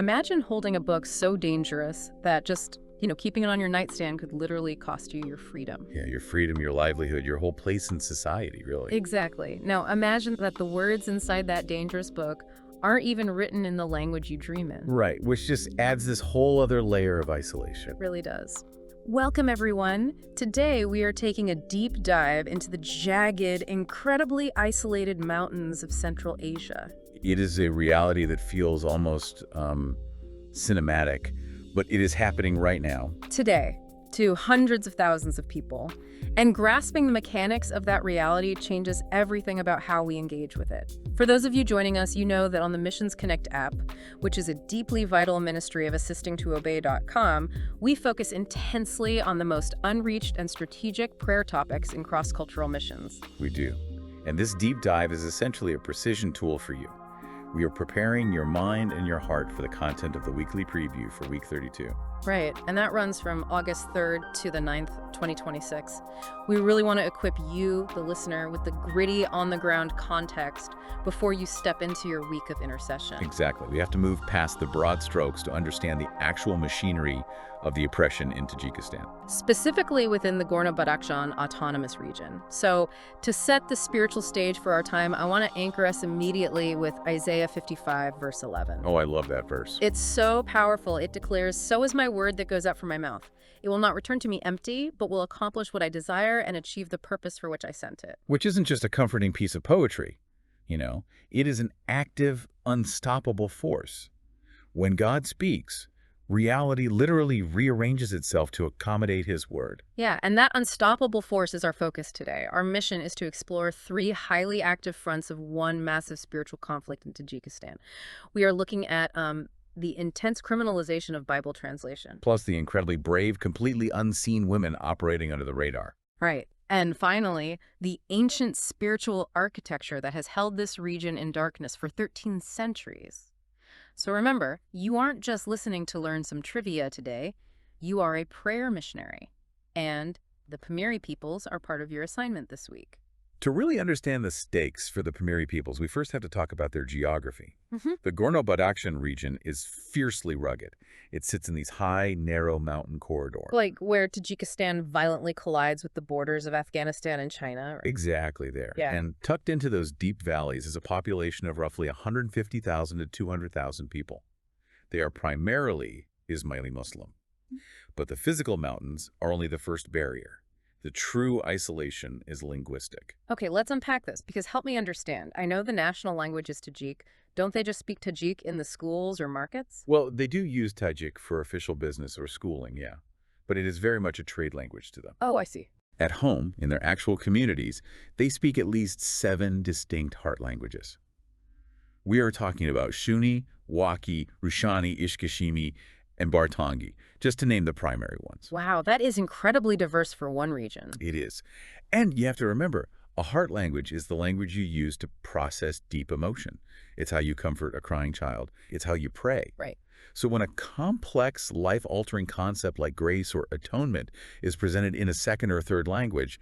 Imagine holding a book so dangerous that just, keeping it on your nightstand could literally cost you your freedom. Yeah, your freedom, your livelihood, your whole place in society, really. Exactly. Now, imagine that the words inside that dangerous book aren't even written in the language you dream in. Right, which just adds this whole other layer of isolation. It really does. Welcome, everyone. Today, we are taking a deep dive into the jagged, incredibly isolated mountains of Central Asia. It is a reality that feels almost cinematic, but it is happening right now. Today, to hundreds of thousands of people. And grasping the mechanics of that reality changes everything about how we engage with it. For those of you joining us, you know that on the Missions Connect app, which is a deeply vital ministry of assistingtoobey.com, we focus intensely on the most unreached and strategic prayer topics in cross-cultural missions. We do. And this deep dive is essentially a precision tool for you. We are preparing your mind and your heart for the content of the weekly preview for week 32. Right, and that runs from August 3rd to the 9th, 2026. We really want to equip you, the listener, with the gritty, on-the-ground context before you step into your week of intercession. Exactly. We have to move past the broad strokes to understand the actual machinery of the oppression in Tajikistan. Specifically within the Gorno-Badakhshan Autonomous Region. So, to set the spiritual stage for our time, I want to anchor us immediately with Isaiah 55, verse 11. Oh, I love that verse. It's so powerful. It declares, "So is my word that goes out from my mouth. It will not return to me empty, but will accomplish what I desire and achieve the purpose for which I sent it." Which isn't just a comforting piece of poetry, It is an active, unstoppable force. When God speaks, reality literally rearranges itself to accommodate his word. Yeah, and that unstoppable force is our focus today. Our mission is to explore three highly active fronts of one massive spiritual conflict in Tajikistan. We are looking at the intense criminalization of Bible translation. Plus the incredibly brave, completely unseen women operating under the radar. Right. And finally, the ancient spiritual architecture that has held this region in darkness for 13 centuries. So remember, you aren't just listening to learn some trivia today. You are a prayer missionary. And the Pamiri peoples are part of your assignment this week. To really understand the stakes for the Pamiri peoples, we first have to talk about their geography. Mm-hmm. The Gorno-Badakhshan region is fiercely rugged. It sits in these high, narrow mountain corridors. Like where Tajikistan violently collides with the borders of Afghanistan and China. Right? Exactly there. Yeah. And tucked into those deep valleys is a population of roughly 150,000 to 200,000 people. They are primarily Ismaili Muslim. But the physical mountains are only the first barrier. The true isolation is linguistic. Okay, let's unpack this, because help me understand. I know the national language is Tajik. Don't they just speak Tajik in the schools or markets? Well, they do use Tajik for official business or schooling, yeah. But it is very much a trade language to them. Oh, I see. At home, in their actual communities, they speak at least 7 distinct heart languages. We are talking about Shuni, Waki, Rushani, Ishkashimi, and Bartangi, just to name the primary ones. Wow, that is incredibly diverse for one region. It is. And you have to remember, a heart language is the language you use to process deep emotion. It's how you comfort a crying child. It's how you pray. Right. So when a complex, life-altering concept like grace or atonement is presented in a second or third language,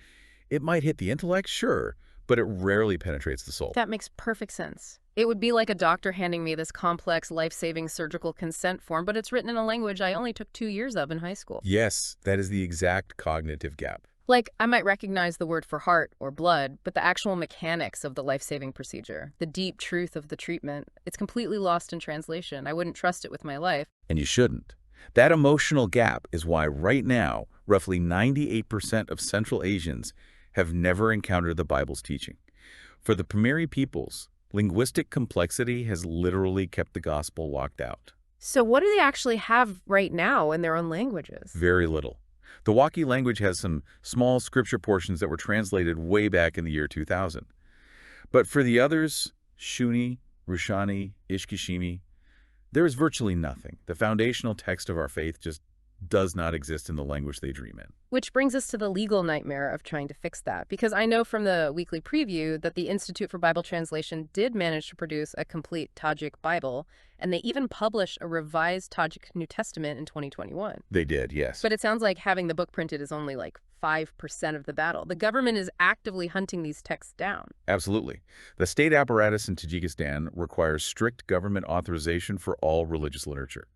it might hit the intellect, sure, but it rarely penetrates the soul. That makes perfect sense. It would be like a doctor handing me this complex, life-saving surgical consent form, but it's written in a language I only took 2 years of in high school. Yes, that is the exact cognitive gap. Like, I might recognize the word for heart or blood, but the actual mechanics of the life-saving procedure, the deep truth of the treatment, it's completely lost in translation. I wouldn't trust it with my life. And you shouldn't. That emotional gap is why right now, roughly 98% of Central Asians have never encountered the Bible's teaching. For the Pamiri peoples, linguistic complexity has literally kept the gospel locked out. So what do they actually have right now in their own languages? Very little. The Waki language has some small scripture portions that were translated way back in the year 2000. But for the others, Shuni, Rushani, Ishkashimi, there is virtually nothing. The foundational text of our faith just does not exist in the language they dream in. Which brings us to the legal nightmare of trying to fix that, because I know from the weekly preview that the Institute for Bible Translation did manage to produce a complete Tajik Bible, and they even published a revised Tajik New Testament in 2021. They did, yes. But it sounds like having the book printed is only like 5% of the battle. The government is actively hunting these texts down. Absolutely. The state apparatus in Tajikistan requires strict government authorization for all religious literature.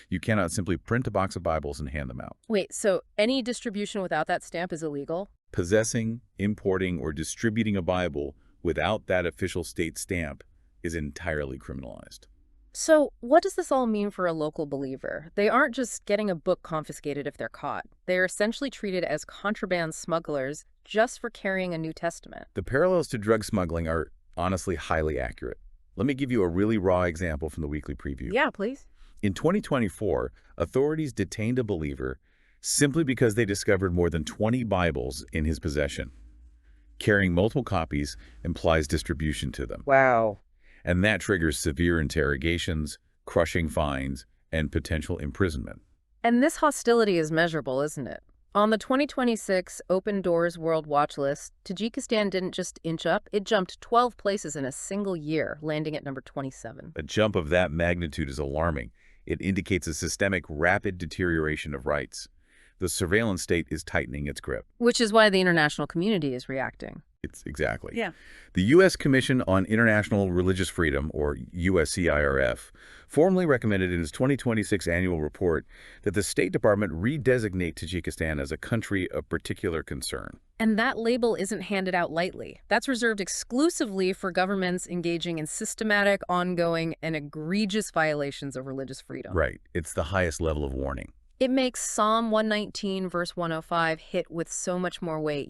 You cannot simply print a box of Bibles and hand them out. Wait, so any distribution without that stamp is illegal? Possessing, importing, or distributing a Bible without that official state stamp is entirely criminalized. So what does this all mean for a local believer? They aren't just getting a book confiscated if they're caught. They're essentially treated as contraband smugglers just for carrying a New Testament. The parallels to drug smuggling are honestly highly accurate. Let me give you a really raw example from the weekly preview. Yeah, please. In 2024, authorities detained a believer simply because they discovered more than 20 Bibles in his possession. Carrying multiple copies implies distribution to them. Wow. And that triggers severe interrogations, crushing fines, and potential imprisonment. And this hostility is measurable, isn't it? On the 2026 Open Doors World Watch List, Tajikistan didn't just inch up, it jumped 12 places in a single year, landing at number 27. A jump of that magnitude is alarming. It indicates a systemic, rapid deterioration of rights. The surveillance state is tightening its grip. Which is why the international community is reacting. It's exactly. Yeah. The U.S. Commission on International Religious Freedom, or USCIRF, formally recommended in its 2026 annual report that the State Department redesignate Tajikistan as a country of particular concern. And that label isn't handed out lightly. That's reserved exclusively for governments engaging in systematic, ongoing, and egregious violations of religious freedom. Right. It's the highest level of warning. It makes Psalm 119, verse 105 hit with so much more weight,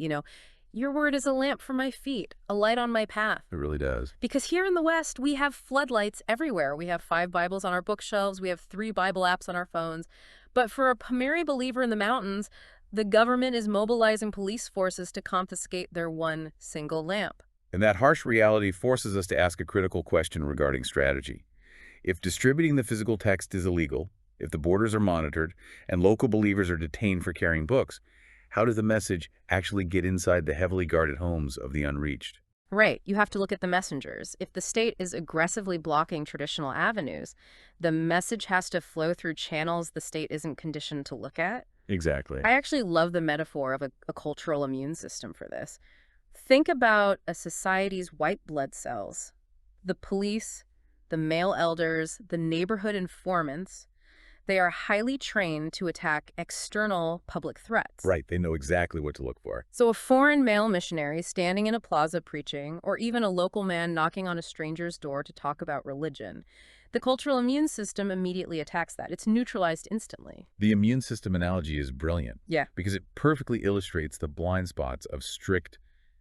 Your word is a lamp for my feet, a light on my path. It really does. Because here in the West, we have floodlights everywhere. We have 5 Bibles on our bookshelves. We have 3 Bible apps on our phones. But for a Pamiri believer in the mountains, the government is mobilizing police forces to confiscate their one single lamp. And that harsh reality forces us to ask a critical question regarding strategy. If distributing the physical text is illegal, if the borders are monitored, and local believers are detained for carrying books, how does the message actually get inside the heavily guarded homes of the unreached? Right. You have to look at the messengers. If the state is aggressively blocking traditional avenues, the message has to flow through channels the state isn't conditioned to look at. Exactly. I actually love the metaphor of a cultural immune system for this. Think about a society's white blood cells. The police, the male elders, the neighborhood informants. They are highly trained to attack external public threats. Right, they know exactly what to look for. So a foreign male missionary standing in a plaza preaching, or even a local man knocking on a stranger's door to talk about religion, the cultural immune system immediately attacks that. It's neutralized instantly. The immune system analogy is brilliant. Yeah. Because it perfectly illustrates the blind spots of strict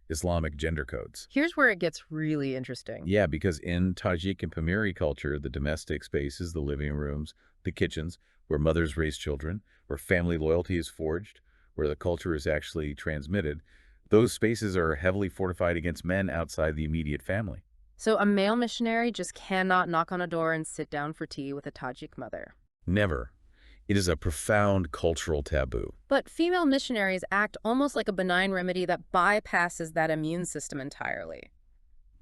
Islamic gender codes. Here's where it gets really interesting. Yeah, because in Tajik and Pamiri culture, the domestic spaces, the living rooms, the kitchens, where mothers raise children, where family loyalty is forged, where the culture is actually transmitted, those spaces are heavily fortified against men outside the immediate family. So a male missionary just cannot knock on a door and sit down for tea with a Tajik mother. Never. It is a profound cultural taboo. But female missionaries act almost like a benign remedy that bypasses that immune system entirely.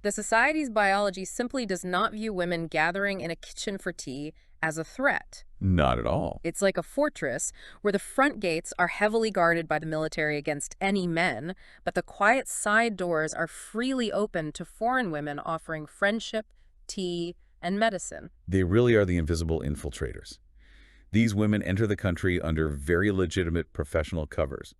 The society's biology simply does not view women gathering in a kitchen for tea as a threat. Not at all. It's like a fortress where the front gates are heavily guarded by the military against any men, but the quiet side doors are freely open to foreign women offering friendship, tea, and medicine. They really are the invisible infiltrators. These women enter the country under very legitimate professional covers.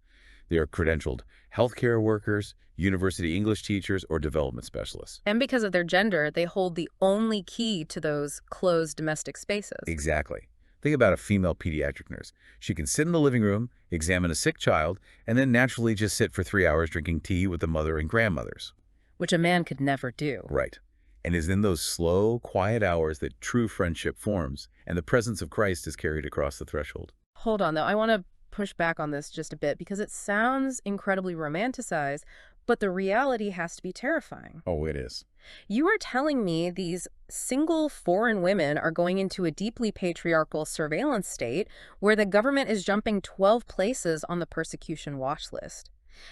They are credentialed healthcare workers, university English teachers, or development specialists. And because of their gender, they hold the only key to those closed domestic spaces. Exactly. Think about a female pediatric nurse. She can sit in the living room, examine a sick child, and then naturally just sit for 3 hours drinking tea with the mother and grandmothers. Which a man could never do. Right. And it's in those slow, quiet hours that true friendship forms, and the presence of Christ is carried across the threshold. Hold on, though. I want to push back on this just a bit because it sounds incredibly romanticized, But the reality has to be terrifying. Oh, it is. You are telling me these single foreign women are going into a deeply patriarchal surveillance state where the government is jumping 12 places on the persecution watch list.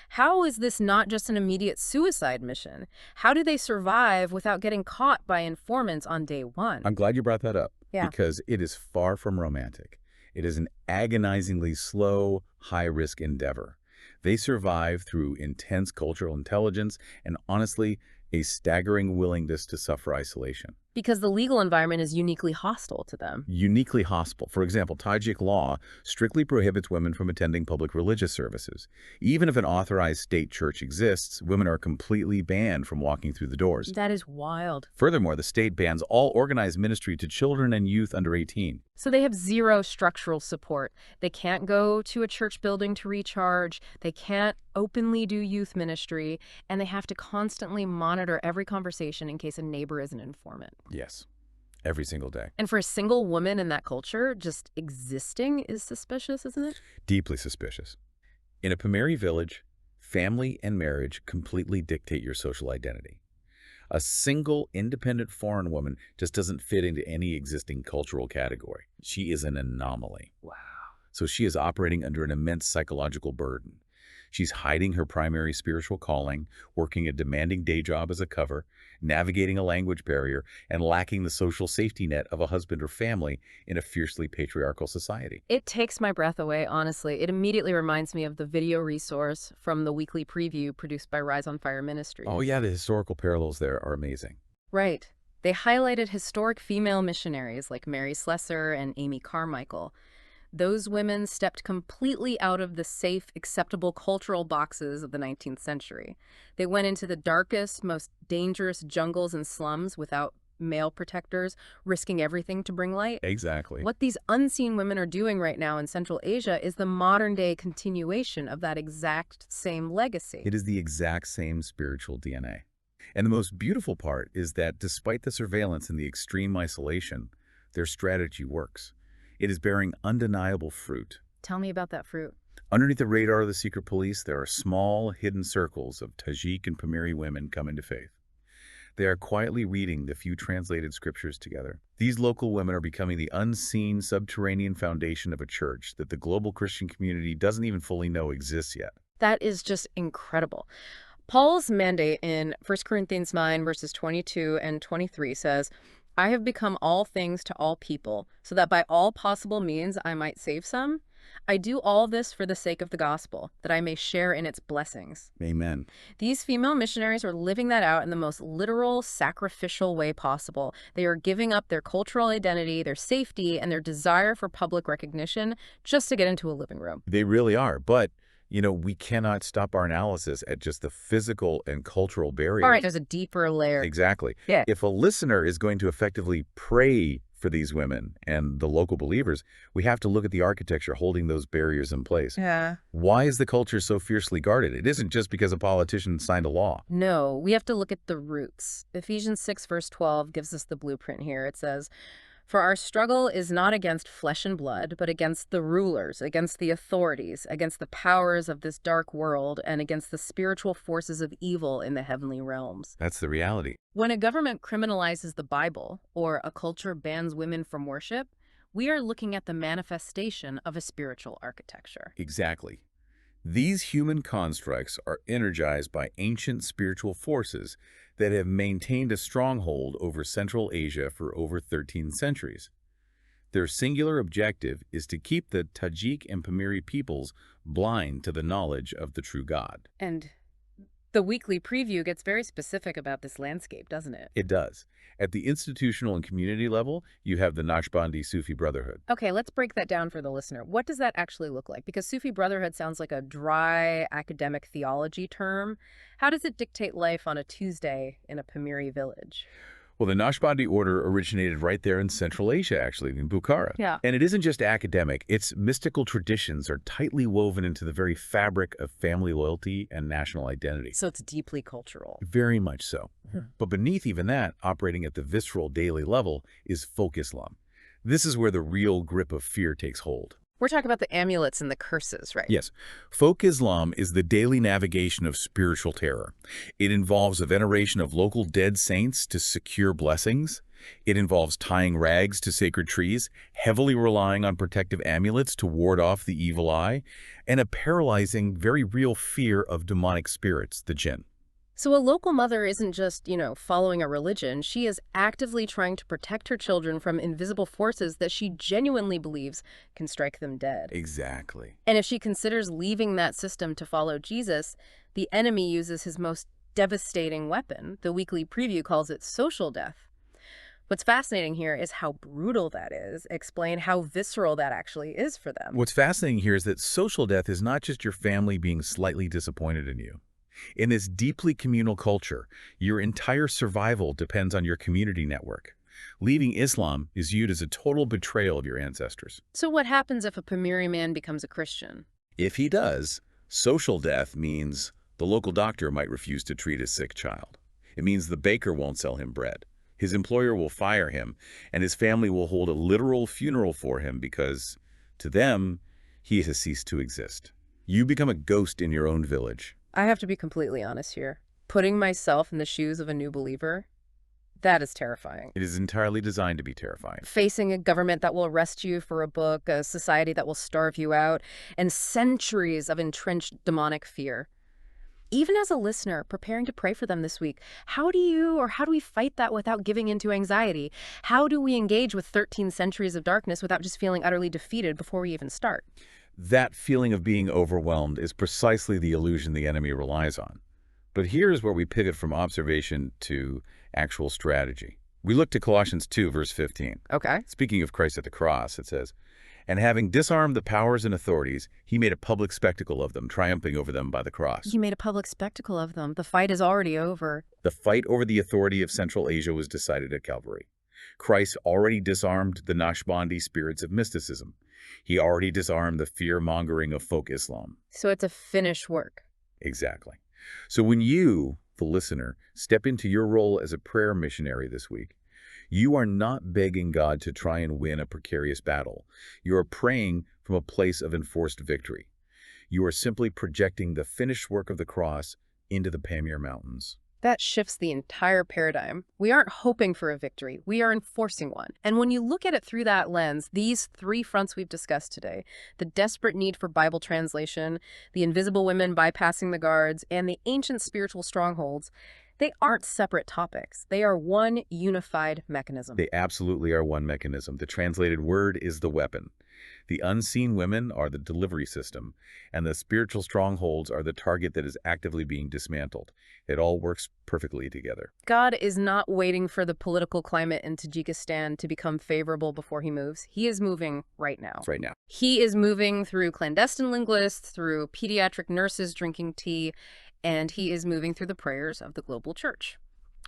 How is this not just an immediate suicide mission? How do they survive without getting caught by informants on day one? I'm glad you brought that up. Yeah. Because it is far from romantic. It is an agonizingly slow, high-risk endeavor. They survive through intense cultural intelligence and, honestly, a staggering willingness to suffer isolation. Because the legal environment is uniquely hostile to them. Uniquely hostile. For example, Tajik law strictly prohibits women from attending public religious services. Even if an authorized state church exists, women are completely banned from walking through the doors. That is wild. Furthermore, the state bans all organized ministry to children and youth under 18. So they have zero structural support. They can't go to a church building to recharge. They can't openly do youth ministry. And they have to constantly monitor every conversation in case a neighbor is an informant. Yes, every single day. And for a single woman in that culture, just existing is suspicious, isn't it? Deeply suspicious. In a Pamiri village, family and marriage completely dictate your social identity. A single, independent foreign woman just doesn't fit into any existing cultural category. She is an anomaly. Wow. So she is operating under an immense psychological burden. She's hiding her primary spiritual calling, working a demanding day job as a cover, navigating a language barrier, and lacking the social safety net of a husband or family in a fiercely patriarchal society. It takes my breath away, honestly. It immediately reminds me of the video resource from the weekly preview produced by Rise on Fire Ministries. Oh yeah, the historical parallels there are amazing. Right. They highlighted historic female missionaries like Mary Slessor and Amy Carmichael. Those women stepped completely out of the safe, acceptable cultural boxes of the 19th century. They went into the darkest, most dangerous jungles and slums without male protectors, risking everything to bring light. Exactly. What these unseen women are doing right now in Central Asia is the modern-day continuation of that exact same legacy. It is the exact same spiritual DNA. And the most beautiful part is that despite the surveillance and the extreme isolation, their strategy works. It is bearing undeniable fruit. Tell me about that fruit. Underneath the radar of the secret police, there are small, hidden circles of Tajik and Pamiri women coming to faith. They are quietly reading the few translated scriptures together. These local women are becoming the unseen subterranean foundation of a church that the global Christian community doesn't even fully know exists yet. That is just incredible. Paul's mandate in 1 Corinthians 9, verses 22 and 23 says, I have become all things to all people, so that by all possible means I might save some. I do all this for the sake of the gospel, that I may share in its blessings. Amen. These female missionaries are living that out in the most literal, sacrificial way possible. They are giving up their cultural identity, their safety, and their desire for public recognition just to get into a living room. They really are, but we cannot stop our analysis at just the physical and cultural barriers. All right, there's a deeper layer. Exactly. Yeah. If a listener is going to effectively pray for these women and the local believers, we have to look at the architecture holding those barriers in place. Yeah. Why is the culture so fiercely guarded? It isn't just because a politician signed a law. No, we have to look at the roots. Ephesians 6, verse 12 gives us the blueprint here. It says, For our struggle is not against flesh and blood, but against the rulers, against the authorities, against the powers of this dark world, and against the spiritual forces of evil in the heavenly realms. That's the reality. When a government criminalizes the Bible, or a culture bans women from worship, we are looking at the manifestation of a spiritual architecture. Exactly. These human constructs are energized by ancient spiritual forces that have maintained a stronghold over Central Asia for over 13 centuries. Their singular objective is to keep the Tajik and Pamiri peoples blind to the knowledge of the true God. And the weekly preview gets very specific about this landscape, doesn't it? It does. At the institutional and community level, you have the Naqshbandi Sufi Brotherhood. Okay, let's break that down for the listener. What does that actually look like? Because Sufi Brotherhood sounds like a dry academic theology term. How does it dictate life on a Tuesday in a Pamiri village? Well, the Naqshbandi order originated right there in Central Asia, actually, in Bukhara. Yeah. And it isn't just academic. Its mystical traditions are tightly woven into the very fabric of family loyalty and national identity. So it's deeply cultural. Very much so. But beneath even that, operating at the visceral daily level, is folk Islam. This is where the real grip of fear takes hold. We're talking about the amulets and the curses, right? Yes, folk Islam is the daily navigation of spiritual terror. It involves a veneration of local dead saints to secure blessings. It involves tying rags to sacred trees, heavily relying on protective amulets to ward off the evil eye, and a paralyzing, very real fear of demonic spirits, the jinn. So a local mother isn't just, following a religion. She is actively trying to protect her children from invisible forces that she genuinely believes can strike them dead. Exactly. And if she considers leaving that system to follow Jesus, the enemy uses his most devastating weapon. The weekly preview calls it social death. What's fascinating here is how brutal that is. Explain how visceral that actually is for them. What's fascinating here is that social death is not just your family being slightly disappointed in you. In this deeply communal culture, your entire survival depends on your community network. Leaving Islam is viewed as a total betrayal of your ancestors. So what happens if a Pamiri man becomes a Christian? If he does, social death means the local doctor might refuse to treat his sick child. It means the baker won't sell him bread. His employer will fire him, and his family will hold a literal funeral for him because, to them, he has ceased to exist. You become a ghost in your own village. I have to be completely honest here. Putting myself in the shoes of a new believer, that is terrifying. It is entirely designed to be terrifying. Facing a government that will arrest you for a book, a society that will starve you out, and centuries of entrenched demonic fear. Even as a listener preparing to pray for them this week, how do we fight that without giving into anxiety? How do we engage with 13 centuries of darkness without just feeling utterly defeated before we even start? That feeling of being overwhelmed is precisely the illusion the enemy relies on. But here's where we pivot from observation to actual strategy. We look to Colossians 2, verse 15. Okay. Speaking of Christ at the cross, it says, "And having disarmed the powers and authorities, he made a public spectacle of them, triumphing over them by the cross." He made a public spectacle of them. The fight is already over. The fight over the authority of Central Asia was decided at Calvary. Christ already disarmed the Naqshbandi spirits of mysticism. He already disarmed the fear-mongering of folk Islam. So it's a finished work. Exactly. So when you, the listener, step into your role as a prayer missionary this week, you are not begging God to try and win a precarious battle. You are praying from a place of enforced victory. You are simply projecting the finished work of the cross into the Pamir Mountains. That shifts the entire paradigm. We aren't hoping for a victory. We are enforcing one. And when you look at it through that lens, these three fronts we've discussed today, the desperate need for Bible translation, the invisible women bypassing the guards, and the ancient spiritual strongholds, they aren't separate topics. They are one unified mechanism. They absolutely are one mechanism. The translated word is the weapon. The unseen women are the delivery system, and the spiritual strongholds are the target that is actively being dismantled. It all works perfectly together. God is not waiting for the political climate in Tajikistan to become favorable before he moves. He is moving right now. Right now. He is moving through clandestine linguists, through pediatric nurses drinking tea, and he is moving through the prayers of the global church.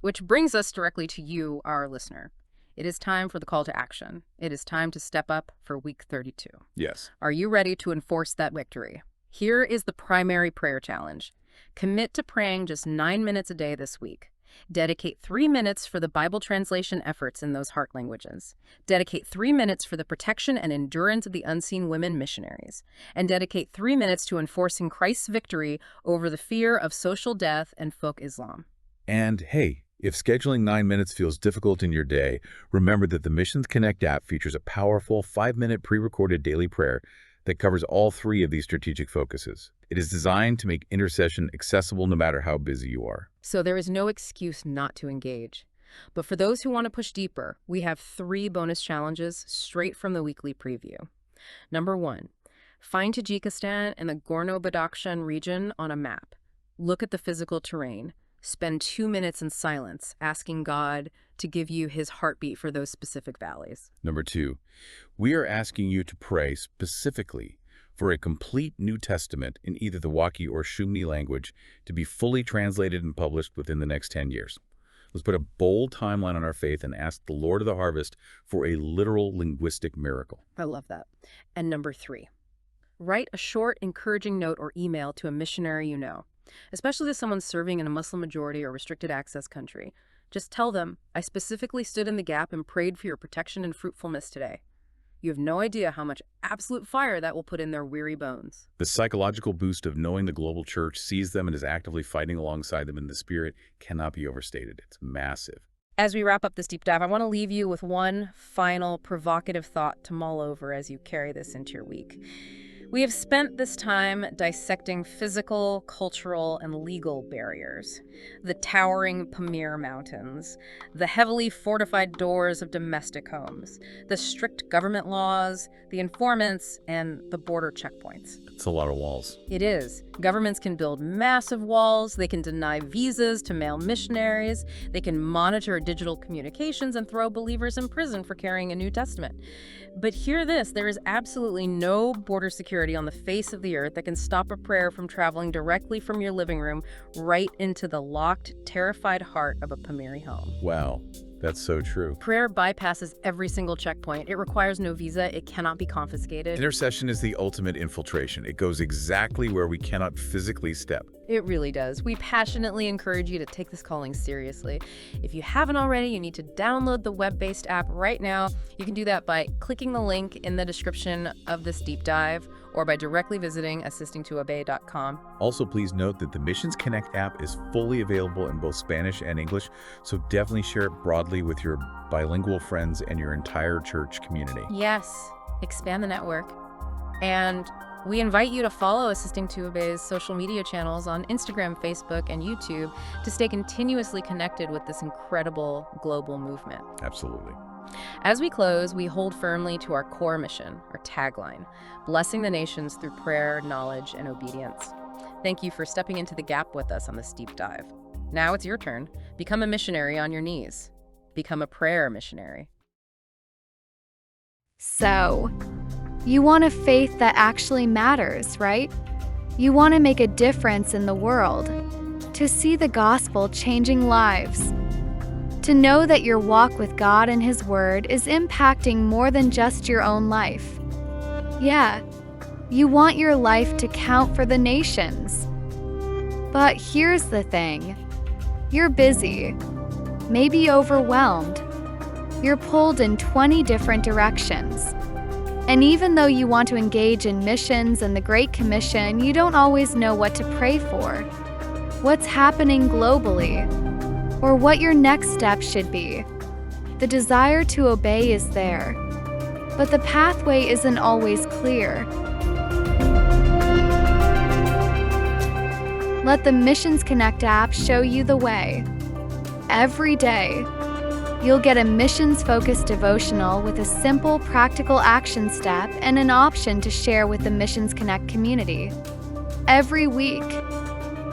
Which brings us directly to you, our listener. It is time for the call to action. It is time to step up for week 32. Yes. Are you ready to enforce that victory? Here is the primary prayer challenge. Commit to praying just 9 minutes a day this week. Dedicate 3 minutes for the Bible translation efforts in those heart languages. Dedicate 3 minutes for the protection and endurance of the unseen women missionaries. And dedicate 3 minutes to enforcing Christ's victory over the fear of social death and folk Islam. And hey, if scheduling 9 minutes feels difficult in your day, remember that the Missions Connect app features a powerful 5-minute pre-recorded daily prayer that covers all three of these strategic focuses. It is designed to make intercession accessible no matter how busy you are. So there is no excuse not to engage. But for those who want to push deeper, we have 3 bonus challenges straight from the weekly preview. Number 1, find Tajikistan and the Gorno-Badakhshan region on a map. Look at the physical terrain. Spend 2 minutes in silence, asking God to give you his heartbeat for those specific valleys. Number 2, we are asking you to pray specifically for a complete New Testament in either the Wakhi or Shumni language to be fully translated and published within the next 10 years. Let's put a bold timeline on our faith and ask the Lord of the harvest for a literal linguistic miracle. I love that. And number 3, write a short, encouraging note or email to a missionary you know, especially to someone serving in a Muslim majority or restricted access country. Just tell them, I specifically stood in the gap and prayed for your protection and fruitfulness today. You have no idea how much absolute fire that will put in their weary bones. The psychological boost of knowing the global church sees them and is actively fighting alongside them in the spirit cannot be overstated. It's massive. As we wrap up this deep dive, I want to leave you with one final provocative thought to mull over as you carry this into your week. We have spent this time dissecting physical, cultural, and legal barriers, the towering Pamir Mountains, the heavily fortified doors of domestic homes, the strict government laws, the informants, and the border checkpoints. It's a lot of walls. It is. Governments can build massive walls, they can deny visas to male missionaries, they can monitor digital communications and throw believers in prison for carrying a New Testament. But hear this, there is absolutely no border security on the face of the earth that can stop a prayer from traveling directly from your living room right into the locked, terrified heart of a Pamiri home. Wow, that's so true. Prayer bypasses every single checkpoint. It requires no visa. It cannot be confiscated. Intercession is the ultimate infiltration. It goes exactly where we cannot physically step. It really does. We passionately encourage you to take this calling seriously. If you haven't already, you need to download the web-based app right now. You can do that by clicking the link in the description of this deep dive or by directly visiting assistingtoobey.com. Also, please note that the Missions Connect app is fully available in both Spanish and English, so definitely share it broadly with your bilingual friends and your entire church community. Yes, expand the network. And we invite you to follow Assisting to Obey's social media channels on Instagram, Facebook, and YouTube to stay continuously connected with this incredible global movement. Absolutely. As we close, we hold firmly to our core mission, our tagline, blessing the nations through prayer, knowledge, and obedience. Thank you for stepping into the gap with us on this deep dive. Now it's your turn. Become a missionary on your knees. Become a prayer missionary. So, you want a faith that actually matters, right? You want to make a difference in the world, to see the gospel changing lives, to know that your walk with God and His Word is impacting more than just your own life. Yeah, you want your life to count for the nations. But here's the thing. You're busy, maybe overwhelmed. You're pulled in 20 different directions. And even though you want to engage in missions and the Great Commission, you don't always know what to pray for, what's happening globally, or what your next step should be. The desire to obey is there, but the pathway isn't always clear. Let the Missions Connect app show you the way. Every day, you'll get a missions-focused devotional with a simple, practical action step and an option to share with the Missions Connect community. Every week,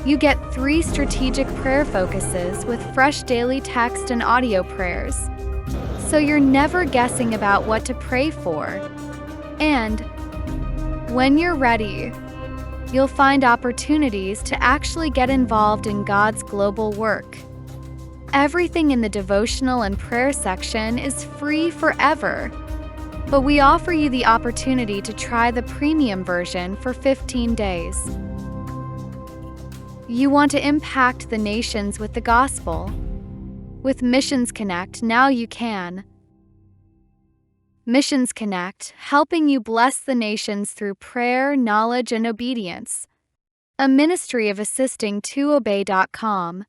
you get 3 strategic prayer focuses with fresh daily text and audio prayers, so you're never guessing about what to pray for. And when you're ready, you'll find opportunities to actually get involved in God's global work. Everything in the devotional and prayer section is free forever, but we offer you the opportunity to try the premium version for 15 days. You want to impact the nations with the gospel? With Missions Connect, now you can. Missions Connect, helping you bless the nations through prayer, knowledge, and obedience. A ministry of assistingtoobey.com.